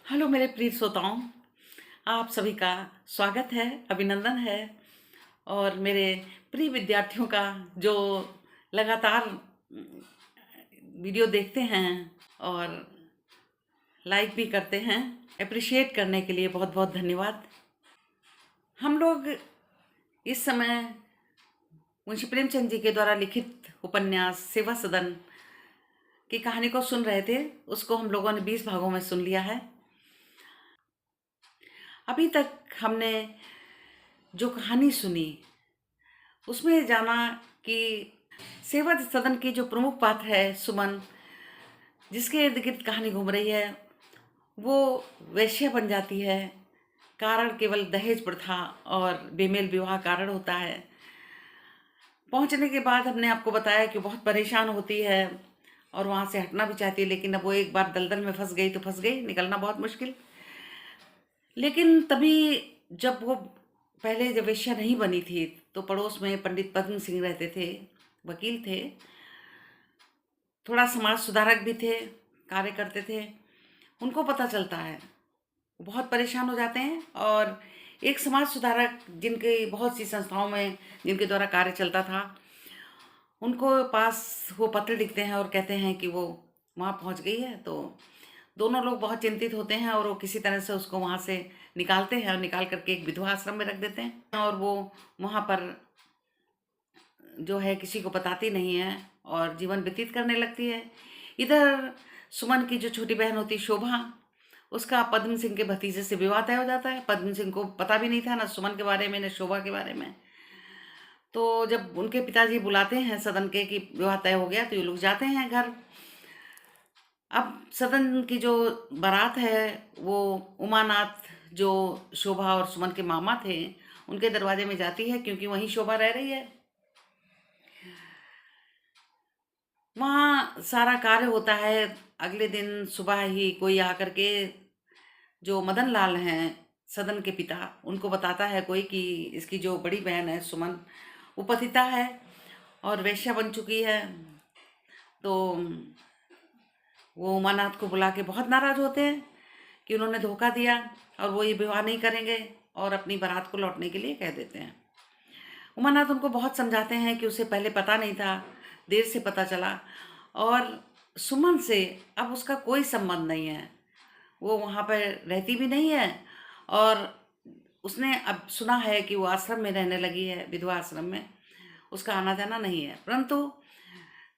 Hello मेरे प्रिय श्रोताओं, आप सभी का स्वागत है, अभिनंदन है। और मेरे प्रिय विद्यार्थियों का जो लगातार वीडियो देखते हैं और लाइक भी करते हैं, अप्रिशिएट करने के लिए बहुत बहुत धन्यवाद। हम लोग इस समय मुंशी प्रेमचंद जी के द्वारा लिखित उपन्यास सेवा सदन की कहानी को सुन रहे थे। उसको हम लोगों ने 20 भागों में सुन लिया है। अभी तक हमने जो कहानी सुनी उसमें जाना कि सेवा सदन की जो प्रमुख पात्र है सुमन, जिसके इर्द गिर्द कहानी घूम रही है, वो वैश्य बन जाती है। कारण केवल दहेज प्रथा और बेमेल विवाह कारण होता है। पहुंचने के बाद हमने आपको बताया कि बहुत परेशान होती है और वहाँ से हटना भी चाहती है, लेकिन अब वो एक बार दलदल में फंस गई तो फंस गई, निकलना बहुत मुश्किल। लेकिन तभी जब वो पहले जब वेश्या नहीं बनी थी तो पड़ोस में पंडित पद्म सिंह रहते थे, वकील थे, थोड़ा समाज सुधारक भी थे, कार्य करते थे। उनको पता चलता है, वो बहुत परेशान हो जाते हैं और एक समाज सुधारक जिनके बहुत सी संस्थाओं में जिनके द्वारा कार्य चलता था, उनको पास वो पत्र लिखते हैं और कहते हैं कि वो वहाँ पहुँच गई है। तो दोनों लोग बहुत चिंतित होते हैं और वो किसी तरह से उसको वहाँ से निकालते हैं और निकाल करके एक विधवा आश्रम में रख देते हैं। और वो वहाँ पर जो है किसी को बताती नहीं है और जीवन व्यतीत करने लगती है। इधर सुमन की जो छोटी बहन होती शोभा, उसका पद्म सिंह के भतीजे से विवाह तय हो जाता है। पद्म सिंह को पता भी नहीं था, ना सुमन के बारे में, न शोभा के बारे में। तो जब उनके पिताजी बुलाते हैं सदन के कि विवाह तय हो गया, तो ये लोग जाते हैं घर। अब सदन की जो बारात है वो उमानाथ, जो शोभा और सुमन के मामा थे, उनके दरवाजे में जाती है, क्योंकि वहीं शोभा रह रही है। वहाँ सारा कार्य होता है। अगले दिन सुबह ही कोई आकर के, जो मदन लाल हैं सदन के पिता, उनको बताता है कोई कि इसकी जो बड़ी बहन है सुमन, वो पतिता है और वेश्या बन चुकी है। तो वो उमानाथ को बुला के बहुत नाराज होते हैं कि उन्होंने धोखा दिया और वो ये विवाह नहीं करेंगे और अपनी बारात को लौटने के लिए कह देते हैं। उमानाथ उनको बहुत समझाते हैं कि उसे पहले पता नहीं था, देर से पता चला और सुमन से अब उसका कोई संबंध नहीं है, वो वहाँ पर रहती भी नहीं है। और उसने अब सुना है कि वो आश्रम में रहने लगी है, विधवा आश्रम में, उसका आना जाना नहीं है। परंतु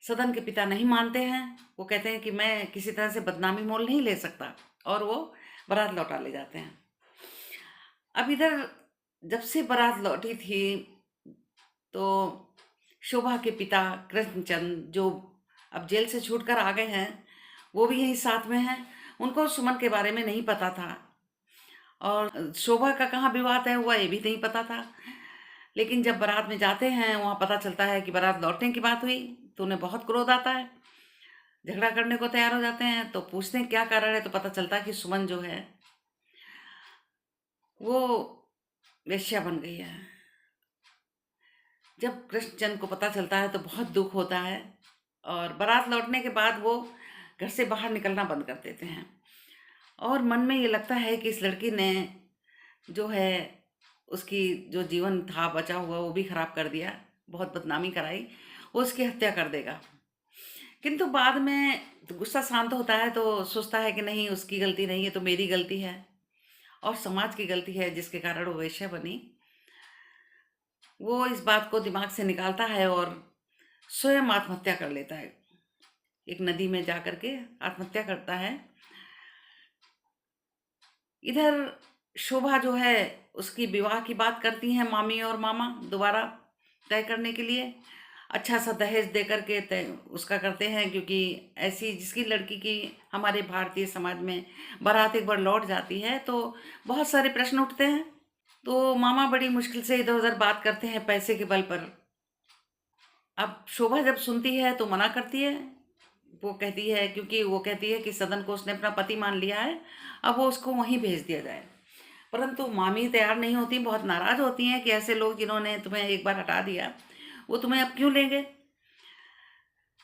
सदन के पिता नहीं मानते हैं। वो कहते हैं कि मैं किसी तरह से बदनामी मोल नहीं ले सकता, और वो बारात लौटा ले जाते हैं। अब इधर जब से बारात लौटी थी तो शोभा के पिता कृष्णचंद, जो अब जेल से छूट कर आ गए हैं, वो भी यहीं साथ में हैं। उनको सुमन के बारे में नहीं पता था और शोभा का कहाँ विवाह तय हुआ ये भी नहीं पता था। लेकिन जब बारात में जाते हैं, वहाँ पता चलता है कि बारात लौटने की बात हुई, तो उन्हें बहुत क्रोध आता है, झगड़ा करने को तैयार हो जाते हैं। तो पूछते हैं क्या कारण है, तो पता चलता है कि सुमन जो है वो वेश्या बन गई है। जब कृष्णचंद को पता चलता है तो बहुत दुख होता है और बारात लौटने के बाद वो घर से बाहर निकलना बंद कर देते हैं और मन में ये लगता है कि इस लड़की ने जो है उसकी जो जीवन था बचा हुआ वो भी खराब कर दिया, बहुत बदनामी कराई, वो उसकी हत्या कर देगा। किंतु बाद में गुस्सा शांत होता है तो सोचता है कि नहीं, उसकी गलती नहीं है, तो मेरी गलती है और समाज की गलती है जिसके कारण वो वेश्या बनी। वो इस बात को दिमाग से निकालता है और स्वयं आत्महत्या कर लेता है, एक नदी में जा कर के आत्महत्या करता है। इधर शोभा जो है उसकी विवाह की बात करती हैं मामी और मामा, दोबारा तय करने के लिए अच्छा सा दहेज दे करके तय उसका करते हैं, क्योंकि ऐसी जिसकी लड़की की हमारे भारतीय समाज में बारात एक बार लौट जाती है तो बहुत सारे प्रश्न उठते हैं। तो मामा बड़ी मुश्किल से इधर उधर बात करते हैं पैसे के बल पर। अब शोभा जब सुनती है तो मना करती है। वो कहती है, क्योंकि वो कहती है कि सदन को उसने अपना पति मान लिया है, अब वो उसको वहीं भेज दिया जाए। परंतु मामी तैयार नहीं होती, बहुत नाराज होती हैं कि ऐसे लोग जिन्होंने तुम्हें एक बार हटा दिया वो तुम्हें अब क्यों लेंगे।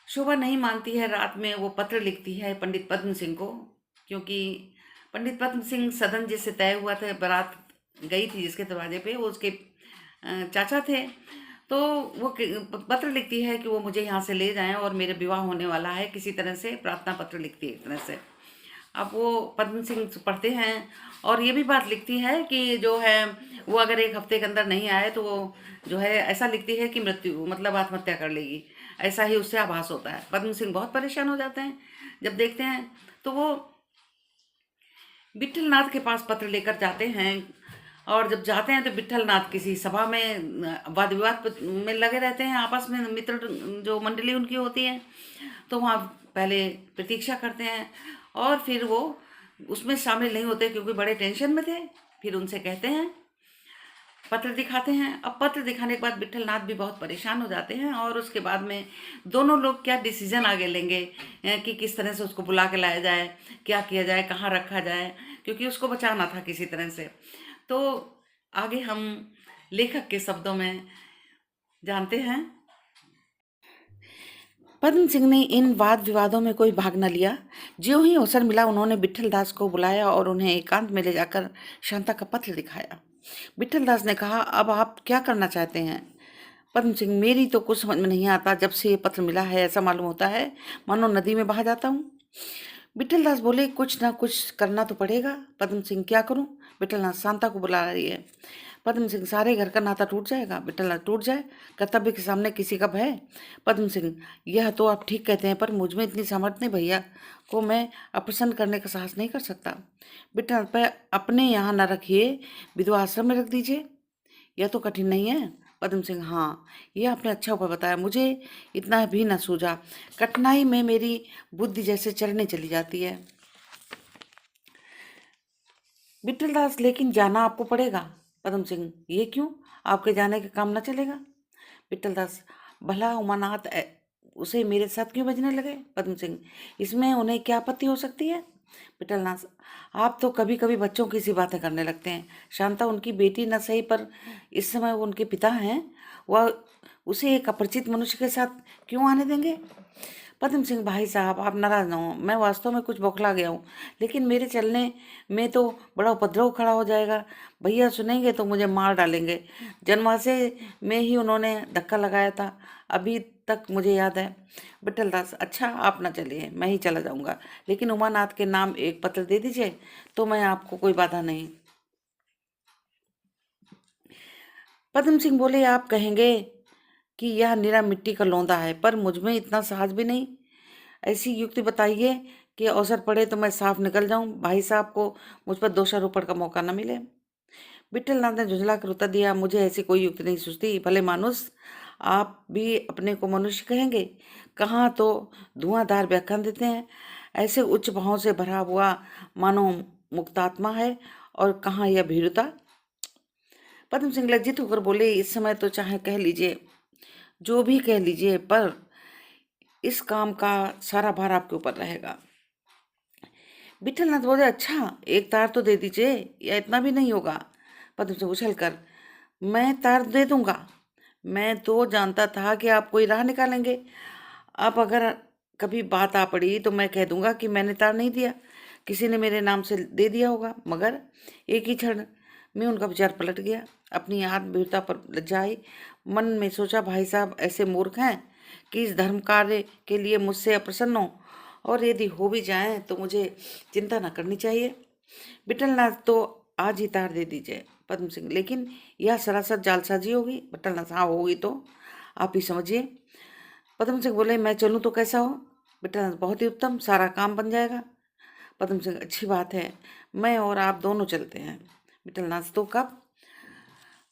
शोभा नहीं मानती है। रात में वो पत्र लिखती है पंडित पद्म सिंह को, क्योंकि पंडित पद्म सिंह सदन जिससे तय हुआ था, बारात गई थी जिसके दरवाजे पे, वो उसके चाचा थे। तो वो पत्र लिखती है कि वो मुझे यहाँ से ले जाएं और मेरा विवाह होने वाला है, किसी तरह से प्रार्थना पत्र लिखती है एक तरह से। अब वो पद्म सिंह पढ़ते हैं और ये भी बात लिखती है कि जो है वो अगर एक हफ्ते के अंदर नहीं आए तो वो जो है ऐसा लिखती है कि मृत्यु मतलब आत्महत्या कर लेगी, ऐसा ही उससे आभास होता है। पद्म सिंह बहुत परेशान हो जाते हैं जब देखते हैं। तो वो विट्ठलनाथ के पास पत्र लेकर जाते हैं और जब जाते हैं तो विट्ठलनाथ किसी सभा में वाद विवाद में लगे रहते हैं आपस में, मित्र जो मंडली उनकी होती है। तो वहाँ पहले प्रतीक्षा करते हैं और फिर वो उसमें शामिल नहीं होते क्योंकि बड़े टेंशन में थे। फिर उनसे कहते हैं, पत्र दिखाते हैं। अब पत्र दिखाने के बाद विट्ठलनाथ भी बहुत परेशान हो जाते हैं और उसके बाद में दोनों लोग क्या डिसीजन आगे लेंगे कि किस तरह से उसको बुला के लाया जाए, क्या किया जाए, कहाँ रखा जाए, क्योंकि उसको बचाना था किसी तरह से। तो आगे हम लेखक के शब्दों में जानते हैं। पद्म सिंह ने इन वाद विवादों में कोई भाग न लिया। ज्यों ही अवसर मिला उन्होंने विट्ठलदास को बुलाया और उन्हें एकांत में ले जाकर शांता का पत्र दिखाया। विट्ठलदास ने कहा, अब आप क्या करना चाहते हैं? पद्म सिंह, मेरी तो कुछ समझ में नहीं आता। जब से ये पत्र मिला है ऐसा मालूम होता है मानो नदी में बहा जाता हूँ। विट्ठलदास बोले, कुछ ना कुछ करना तो पड़ेगा। पद्म सिंह, क्या करूं? विट्ठलनाथ, शांता को बुला रही है। पद्म सिंह, सारे घर का नाता टूट जाएगा। विट्ठलनाथ, टूट जाए, कर्तव्य के सामने किसी का भय? पद्म सिंह, यह तो आप ठीक कहते हैं, पर मुझ में इतनी सामर्थ्य नहीं, भैया को मैं अप्रसन्न करने का साहस नहीं कर सकता। विट्ठलनाथ, पर अपने यहाँ न रखिए, विधवा आश्रम में रख दीजिए, यह तो कठिन नहीं है। पद्म सिंह, हाँ, यह आपने अच्छा उपाय बताया, मुझे इतना भी न सूझा। कठिनाई में मेरी बुद्धि जैसे चरने चली जाती है। विट्ठलदास, लेकिन जाना आपको पड़ेगा। पद्म सिंह, ये क्यों? आपके जाने का काम न चलेगा? विट्ठलदास, भला उमानाथ उसे मेरे साथ क्यों बजने लगे? पद्म सिंह, इसमें उन्हें क्या आपत्ति हो सकती है? विट्ठलनाथ, आप तो कभी कभी बच्चों की सी बातें करने लगते हैं। शांता उनकी बेटी न सही, पर इस समय वो उनके पिता हैं। वह उसे एक अपरिचित मनुष्य के साथ क्यों आने देंगे? पद्म सिंह, भाई साहब आप नाराज न हो, मैं वास्तव में कुछ बौखला गया हूँ, लेकिन मेरे चलने में तो बड़ा उपद्रव खड़ा हो जाएगा। भैया सुनेंगे तो मुझे मार डालेंगे। जनवासे में ही उन्होंने धक्का लगाया था, अभी तक मुझे याद है। विट्ठलदास, अच्छा आप ना चलिए, मैं ही चला जाऊंगा, लेकिन उमानाथ के नाम एक पत्र दे दीजिए तो मैं आपको कोई बाधा नहीं। पद्म सिंह बोले, आप कहेंगे कि यह निरा मिट्टी का लौंदा है, पर मुझ में इतना साहस भी नहीं। ऐसी युक्ति बताइए कि अवसर पड़े तो मैं साफ निकल जाऊं, भाई साहब को मुझ पर दोषारोपण का मौका न मिले। विट्ठलनाथ ने झुंझला कर उत्तर दिया, मुझे ऐसी कोई युक्ति नहीं सूझती। भले मानुस, आप भी अपने को मनुष्य कहेंगे? कहाँ तो धुआंधार व्याख्यान देते हैं, ऐसे उच्च भाव से भरा हुआ मानो मुक्तात्मा है, और कहाँ यह भीरुता? पद्म सिंह लज्जित होकर बोले, इस समय तो चाहे कह लीजिए, जो भी कह लीजिए, पर इस काम का सारा भार आपके ऊपर रहेगा। विट्ठलनाथ बोले, अच्छा एक तार तो दे दीजिए, या इतना भी नहीं होगा? पद्म सिंह उछल कर, मैं तार दे दूंगा। मैं तो जानता था कि आप कोई राह निकालेंगे। अब अगर कभी बात आ पड़ी तो मैं कह दूंगा कि मैंने तार नहीं दिया, किसी ने मेरे नाम से दे दिया होगा। मगर एक ही क्षण में उनका विचार पलट गया। अपनी आत्मवीरता पर लज्जा आई। मन में सोचा, भाई साहब ऐसे मूर्ख हैं कि इस धर्म कार्य के लिए मुझसे अप्रसन्न हो, और यदि हो भी जाएं तो मुझे चिंता न करनी चाहिए। विट्ठलनाथ, तो आज ही तार दे दीजिए। पद्म सिंह, लेकिन यह सरासर जालसाजी होगी। विट्ठलनाथ, हाँ होगी तो आप ही समझिए। पद्म सिंह बोले, मैं चलूँ तो कैसा हो? विट्ठलनाथ, बहुत ही उत्तम, सारा काम बन जाएगा। पद्म सिंह, अच्छी बात है, मैं और आप दोनों चलते हैं। विट्ठलनाथ, तो कब?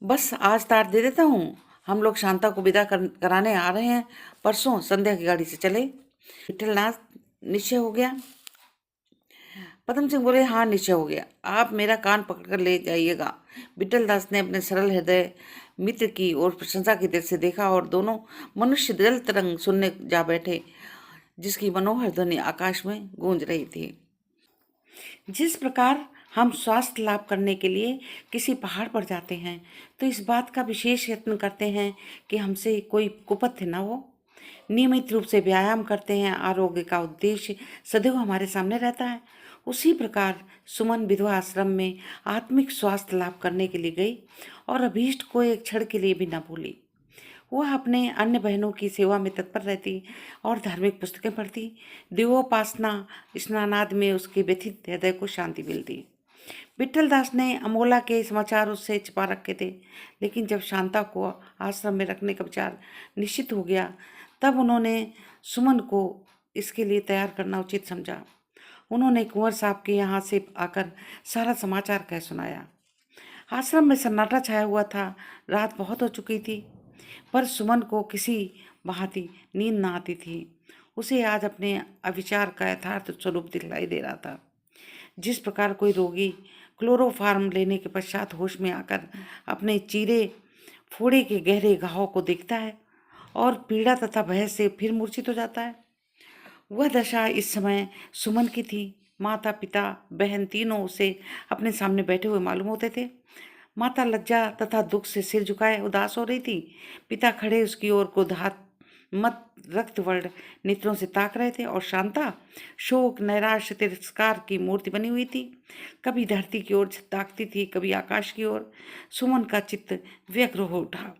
बस आज तार दे देता हूँ, हम लोग शांता को विदा कराने आ रहे हैं, परसों संध्या की गाड़ी से चले। विट्ठलनाथ, निश्चय हो गया? पद्म सिंह बोले, हाँ निश्चय हो गया, आप मेरा कान पकड़कर ले जाइएगा। विट्ठलदास ने अपने सरल हृदय मित्र की ओर प्रशंसा की दृष्टि से देखा और दोनों मनुष्य जल तरंग सुनने जा बैठे, जिसकी मनोहर ध्वनि आकाश में गूंज रही थी। जिस प्रकार हम स्वास्थ्य लाभ करने के लिए किसी पहाड़ पर जाते हैं तो इस बात का विशेष यत्न करते हैं कि हमसे कोई कुपथ्य न हो। नियमित रूप से व्यायाम करते हैं, आरोग्य का उद्देश्य सदैव हमारे सामने रहता है। उसी प्रकार सुमन विधवा आश्रम में आत्मिक स्वास्थ्य लाभ करने के लिए गई और अभीष्ट को एक क्षण के लिए भी न भूली। वह अपने अन्य बहनों की सेवा में तत्पर रहती और धार्मिक पुस्तकें पढ़ती। देवोपासना स्नानादि में उसके व्यथित हृदय को शांति मिलती। विट्ठल दास ने अमोला के समाचार उससे छिपा रखे थे, लेकिन जब शांता को आश्रम में रखने का विचार निश्चित हो गया, तब उन्होंने सुमन को इसके लिए तैयार करना उचित समझा। उन्होंने कुंवर साहब के यहाँ से आकर सारा समाचार कह सुनाया। आश्रम में सन्नाटा छाया हुआ था। रात बहुत हो चुकी थी, पर सुमन को किसी भांति नींद न आती थी। उसे आज अपने अविचार का यथार्थ स्वरूप दिखलाई दे रहा था। जिस प्रकार कोई रोगी क्लोरोफार्म लेने के पश्चात होश में आकर अपने चीरे फोड़े के गहरे घाव को देखता है और पीड़ा तथा भय से फिर मूर्छित हो जाता है, वह दशा इस समय सुमन की थी। माता पिता बहन तीनों उसे अपने सामने बैठे हुए मालूम होते थे। माता लज्जा तथा दुख से सिर झुकाए उदास हो रही थी। पिता खड़े उसकी ओर क्रोधात मत रक्तवर्ण नेत्रों से ताक रहे थे और शांता शोक नैराश्य तिरस्कार की मूर्ति बनी हुई थी। कभी धरती की ओर ताकती थी, कभी आकाश की ओर। सुमन का चित्त व्यग्र हो उठा।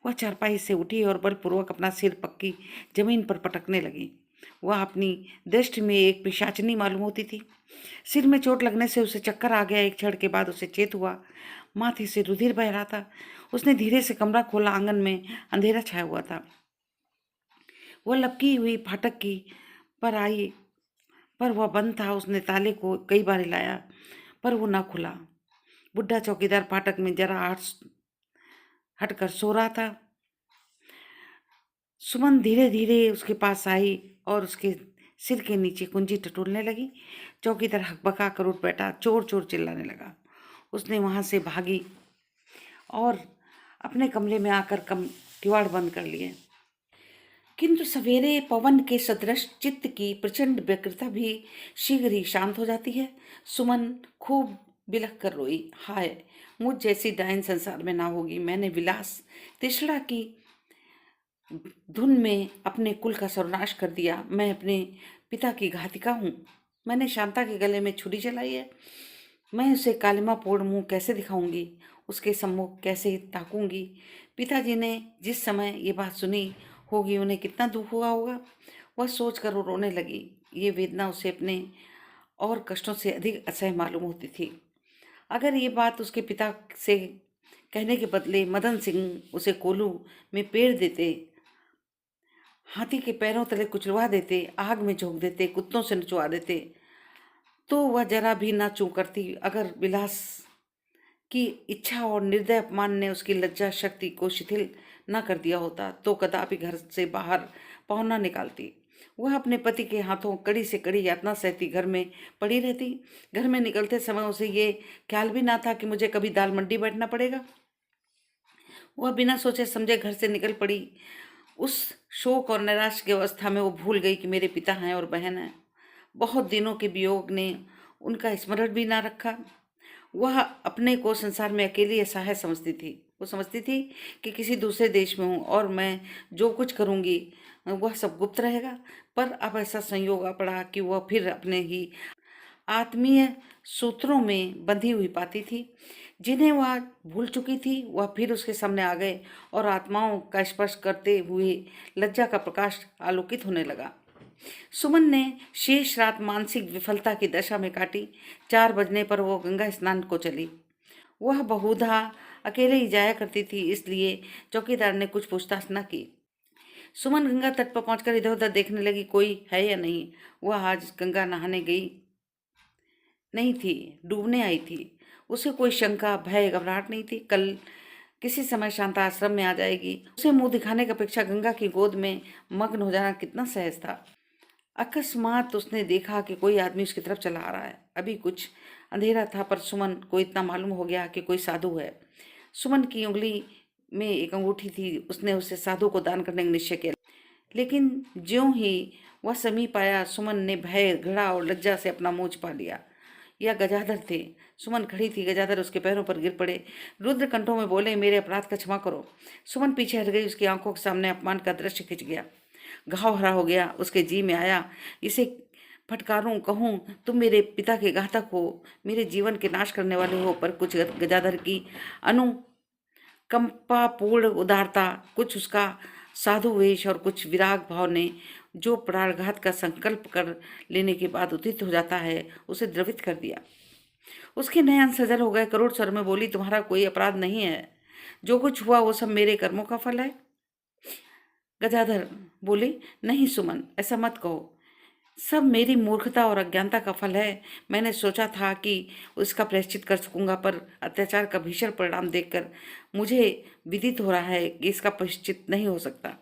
वह चारपाई से उठी और बलपूर्वक अपना सिर पक्की जमीन पर पटकने लगी। वह अपनी दृष्टि में एक पिशाचिनी मालूम होती थी। सिर में चोट लगने से उसे चक्कर आ गया। एक क्षण के बाद उसे चेत हुआ। माथे से रुधिर बह रहा था। उसने धीरे से कमरा खोला। आंगन में अंधेरा छाया हुआ था। वह लपकी हुई फाटक की पर आई, पर वह बंद था। उसने ताले को कई बार हिलाया, पर वो न खुला। बुढ़ा चौकीदार फाटक में जरा हटकर सो रहा था। सुमन धीरे धीरे उसके पास आई और उसके सिर के नीचे कुंजी टटोलने लगी। चौकीदार हकबका कर उठ बैठा, चोर चोर चिल्लाने लगा। उसने वहां से भागी और अपने कमरे में आकर किवाड़ बंद कर लिए। किंतु सवेरे पवन के सदृश चित्त की प्रचंड व्यग्रता भी शीघ्र ही शांत हो जाती है। सुमन खूब बिलख कर रोई। हाय, मुझ जैसी डायन संसार में ना होगी। मैंने विलास तृष्णा की धुन में अपने कुल का सर्वनाश कर दिया। मैं अपने पिता की घातिका हूँ। मैंने शांता के गले में छुरी चलाई है। मैं उसे कालिमा पूर्ण मुंह कैसे दिखाऊंगी, उसके सम्मुख कैसे ताकूंगी। पिताजी ने जिस समय ये बात सुनी होगी, उन्हें कितना दुख हुआ होगा। वह सोचकर वो रोने लगी। ये वेदना उसे अपने और कष्टों से अधिक असह्य मालूम होती थी। अगर ये बात उसके पिता से कहने के बदले मदन सिंह उसे कोल्हू में पेड़ देते, हाथी के पैरों तले कुचलवा देते, आग में झोंक देते, कुत्तों से नचवा देते, तो वह जरा भी ना चूक करती। अगर विलास की इच्छा और निर्दय अपमान ने उसकी लज्जा शक्ति को शिथिल न कर दिया होता, तो कदापि घर से बाहर पाँव न निकालती। वह अपने पति के हाथों कड़ी से कड़ी यातना सहती घर में पड़ी रहती। घर में निकलते समय उसे ये ख्याल भी ना था कि मुझे कभी दाल मंडी बैठना पड़ेगा। वह बिना सोचे समझे घर से निकल पड़ी। उस शोक और निराश की अवस्था में वो भूल गई कि मेरे पिता हैं और बहन है। बहुत दिनों के वियोग ने उनका स्मरण भी ना रखा। वह अपने को संसार में अकेली असहाय समझती थी। वो समझती थी कि किसी दूसरे देश में हूँ और मैं जो कुछ करूँगी वह सब गुप्त रहेगा। पर अब ऐसा संयोग आ पड़ा कि वह फिर अपने ही आत्मीय सूत्रों में बंधी हुई पाती थी, जिन्हें वह भूल चुकी थी। वह फिर उसके सामने आ गए और आत्माओं का स्पर्श करते हुए लज्जा का प्रकाश आलोकित होने लगा। सुमन ने शेष रात मानसिक विफलता की दशा में काटी। 4 बजने पर वो गंगा स्नान को चली। वह बहुधा अकेले ही जाया करती थी, इसलिए चौकीदार ने कुछ पूछताछ न की। सुमन गंगा तट पर पहुंचकर इधर उधर देखने लगी, कोई है या नहीं। वह आज गंगा नहाने गई नहीं थी, डूबने आई थी। उसे कोई शंका भय घबराहट नहीं थी। कल किसी समय शांता आश्रम में आ जाएगी। उसे मुंह दिखाने की अपेक्षा गंगा की गोद में मग्न हो जाना कितना सहज था। अकस्मात उसने देखा कि कोई आदमी उसकी तरफ चला आ रहा है। अभी कुछ अंधेरा था, पर सुमन को इतना मालूम हो गया कि कोई साधु है। सुमन की उंगली में एक अंगूठी थी। उसने उसे साधु को दान करने का निश्चय किया, लेकिन ज्यों ही वह समीप आया, सुमन ने भय घृणा और लज्जा से अपना मुंह छिपा लिया। यह गजाधर थे। सुमन खड़ी थी। गजाधर उसके पैरों पर गिर पड़े। रुद्र कंठों में बोले, मेरे अपराध का क्षमा करो। सुमन पीछे हट गई। उसकी आंखों के सामने अपमान का दृश्य खिंच गया। घाव हरा हो गया। उसके जी में आया, इसे फटकारूं, कहूं तुम मेरे पिता के घातक हो, मेरे जीवन के नाश करने वाले हो। पर कुछ गजाधर की अनुकंपापूर्ण उदारता, कुछ उसका साधु वेश और कुछ विराग भाव ने, जो प्राणघात का संकल्प कर लेने के बाद उदित हो जाता है, उसे द्रवित कर दिया। उसके नयन सजल हो गए। करुण स्वर में बोली, तुम्हारा कोई अपराध नहीं है, जो कुछ हुआ वो सब मेरे कर्मों का फल है। गजाधर बोले, नहीं सुमन, ऐसा मत कहो, सब मेरी मूर्खता और अज्ञानता का फल है। मैंने सोचा था कि उसका प्रायश्चित कर सकूंगा, पर अत्याचार का भीषण परिणाम देखकर मुझे विदित हो रहा है कि इसका प्रायश्चित नहीं हो सकता।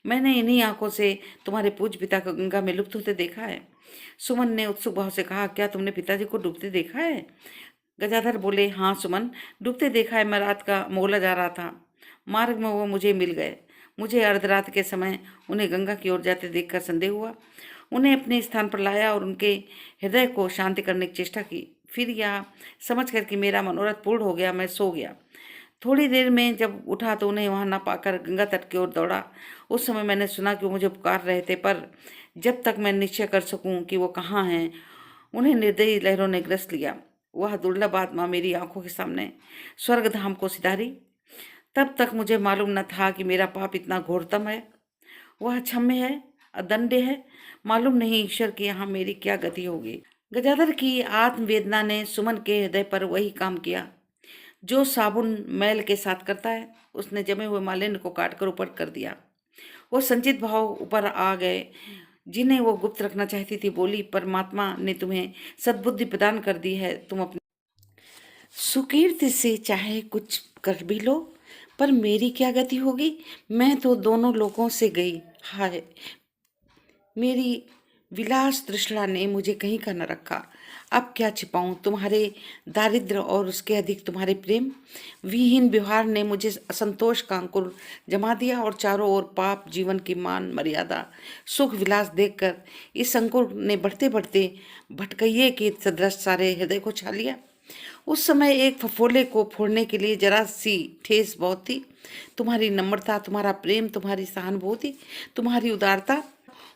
मैंने इन्हीं आंखों से तुम्हारे पूज्य पिता को गंगा में लुप्त होते देखा है। सुमन ने उत्सुक भाव से कहा, क्या तुमने पिताजी को डूबते देखा है? गजाधर बोले, हाँ सुमन, डूबते देखा है। मैं रात का मोहल्ला जा रहा था, मार्ग में वो मुझे मिल गए। मुझे अर्धरात के समय उन्हें गंगा की ओर जाते देखकर संदेह हुआ। उन्हें अपने स्थान पर लाया और उनके हृदय को शांति करने की चेष्टा की। फिर यह समझ कर कि मेरा मनोरथ पूर्ण हो गया, मैं सो गया। थोड़ी देर में जब उठा तो उन्हें वहां न पाकर गंगा तट की ओर दौड़ा। उस समय मैंने सुना कि वो मुझे पुकार रहे थे, पर जब तक मैं निश्चय कर सकूं कि वो कहाँ हैं, उन्हें निर्दयी लहरों ने ग्रस्त लिया। वह दुर्लभ आत्मा मेरी आंखों के सामने स्वर्ग धाम को सिधारी। तब तक मुझे मालूम न था कि मेरा पाप इतना घोरतम है। वह क्षम्य है, अदंड है। मालूम नहीं ईश्वर की यहाँ मेरी क्या गति होगी। गजाधर की आत्मवेदना ने सुमन के हृदय पर वही काम किया जो साबुन मैल के साथ करता है। उसने जमे हुए मालिन्य को काटकर ऊपर कर दिया। वो संचित भाव ऊपर आ गए जिन्हें वो गुप्त रखना चाहती थी। बोली, परमात्मा ने तुम्हें सद्बुद्धि प्रदान कर दी है, तुम अपने सुकीर्ति से चाहे कुछ कर भी लो, पर मेरी क्या गति होगी? मैं तो दोनों लोगों से गई। हाय, मेरी विलास तृष्णा ने मुझे कहीं का न रखा। अब क्या छिपाऊं तुम्हारे दारिद्र्य और उसके अधिक तुम्हारे प्रेम। विहीन व्यवहार ने मुझे असंतोष का अंकुर जमा दिया और चारों ओर पाप, जीवन की मान मर्यादा, सुख विलास देखकर इस अंकुर ने बढ़ते बढ़ते भटकइये के सदृश सारे हृदय को छा लिया। उस समय एक फफोले को फोड़ने के लिए जरा सी ठेस बहुत थी। तुम्हारी नम्रता, तुम्हारा प्रेम, तुम्हारी सहानुभूति, तुम्हारी उदारता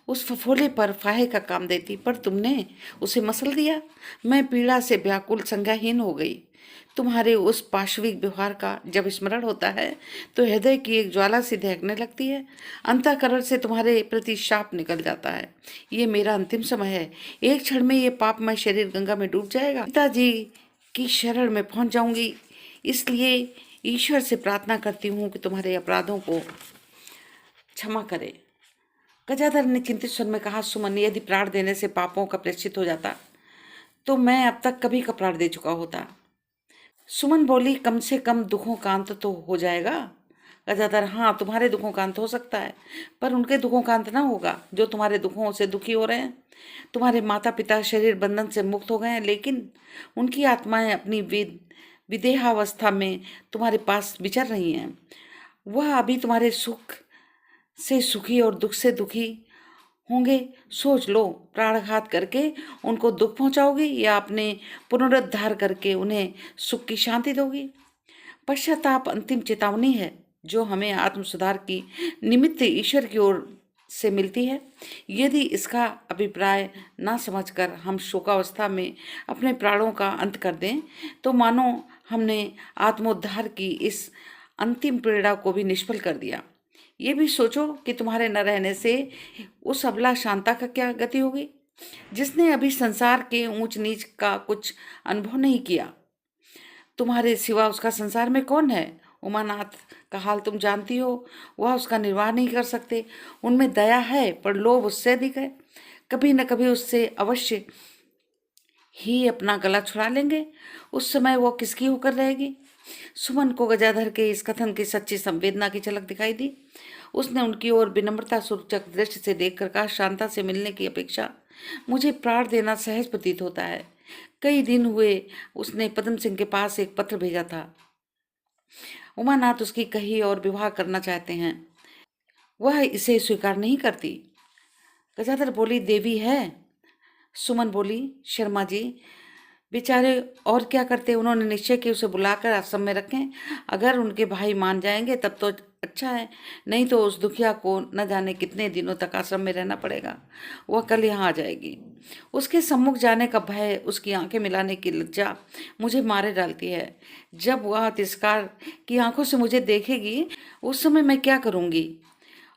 उस फफोले पर फाहे का काम देती, पर तुमने उसे मसल दिया। मैं पीड़ा से व्याकुल संज्ञाहीन हो गई। तुम्हारे उस पाशविक व्यवहार का जब स्मरण होता है तो हृदय की एक ज्वाला सी दहकने लगती है। अंतःकरण से तुम्हारे प्रति शाप निकल जाता है। ये मेरा अंतिम समय है। एक क्षण में ये पापमय शरीर गंगा में डूब जाएगा। पिताजी की शरण में पहुंच जाऊंगी। इसलिए ईश्वर से प्रार्थना करती हूँ कि तुम्हारे अपराधों को क्षमा करे। गजाधर ने चिंतित स्वर में कहा, सुमन, यदि प्राण देने से पापों का प्रायश्चित हो जाता तो मैं अब तक कभी का प्राण दे चुका होता। सुमन बोली, कम से कम दुखों का अंत तो हो जाएगा। गजाधर, हाँ, तुम्हारे दुखों का अंत हो सकता है, पर उनके दुखों का अंत ना होगा जो तुम्हारे दुखों से दुखी हो रहे हैं। तुम्हारे माता पिता शरीर बंधन से मुक्त हो गए हैं, लेकिन उनकी आत्माएं अपनी विदेहावस्था में तुम्हारे पास विचर रही हैं। वह अभी तुम्हारे सुख से सुखी और दुख से दुखी होंगे। सोच लो, प्राणघात करके उनको दुख पहुंचाओगी या अपने पुनरुद्धार करके उन्हें सुख की शांति दोगी। पश्चाताप अंतिम चेतावनी है जो हमें आत्म सुधार की निमित्त ईश्वर की ओर से मिलती है। यदि इसका अभिप्राय ना समझकर हम शोकावस्था में अपने प्राणों का अंत कर दें तो मानो हमने आत्मोद्धार की इस अंतिम प्रेरणा को भी निष्फल कर दिया। ये भी सोचो कि तुम्हारे न रहने से उस अबला शांता का क्या गति होगी जिसने अभी संसार के ऊंच नीच का कुछ अनुभव नहीं किया। तुम्हारे सिवा उसका संसार में कौन है? उमानाथ का हाल तुम जानती हो। वह उसका निर्वाह नहीं कर सकते। उनमें दया है पर लोभ उससे अधिक है। कभी न कभी उससे अवश्य ही अपना गला छुड़ा लेंगे। उस समय वो किसकी होकर रहेगी? सुमन को गजाधर के इस कथन की सच्ची संवेदना की झलक दिखाई दी। उसने उनकी ओर विनम्रता सूचक दृष्टि से देखकर कहा, शांता से मिलने की अपेक्षा मुझे प्राण देना सहज प्रतीत होता है। कई दिन हुए उसने पद्म सिंह के पास एक पत्र भेजा था। उमानाथ उसकी कही और विवाह करना चाहते हैं। वह इसे स्वीकार नहीं करती। गजाधर बोली, देवी है। सुमन बोली, शर्मा जी बेचारे और क्या करते। उन्होंने निश्चय कि उसे बुलाकर आश्रम में रखें। अगर उनके भाई मान जाएंगे तब तो अच्छा है, नहीं तो उस दुखिया को न जाने कितने दिनों तक आश्रम में रहना पड़ेगा। वह कल यहाँ आ जाएगी। उसके सम्मुख जाने का भय, उसकी आंखें मिलाने की लज्जा मुझे मारे डालती है। जब वह तिरस्कार की आंखों से मुझे देखेगी, उस समय मैं क्या करूँगी?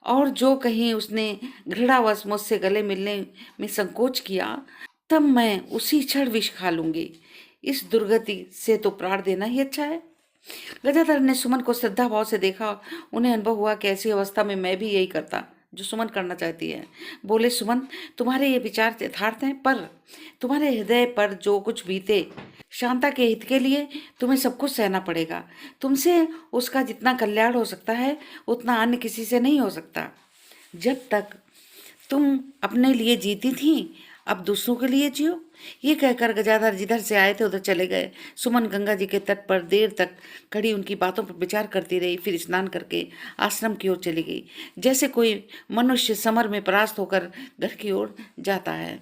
और जो कहीं उसने घृणावश मुझसे गले मिलने में संकोच किया, तब मैं उसी क्षण विष खा लूँगी। इस दुर्गति से तो प्राण देना ही अच्छा है। गजाधर ने सुमन को श्रद्धा भाव से देखा। उन्हें अनुभव हुआ कि ऐसी अवस्था में मैं भी यही करता जो सुमन करना चाहती है। बोले, सुमन, तुम्हारे ये विचार यथार्थ हैं, पर तुम्हारे हृदय पर जो कुछ बीते, शांता के हित के लिए तुम्हें सब कुछ सहना पड़ेगा। तुमसे उसका जितना कल्याण हो सकता है, उतना अन्य किसी से नहीं हो सकता। जब तक तुम अपने लिए जीती थी, अब दूसरों के लिए जियो। ये कहकर गजाधर जिधर से आए थे उधर चले गए। सुमन गंगा जी के तट पर देर तक खड़ी उनकी बातों पर विचार करती रही। फिर स्नान करके आश्रम की ओर चली गई, जैसे कोई मनुष्य समर में परास्त होकर घर की ओर जाता है।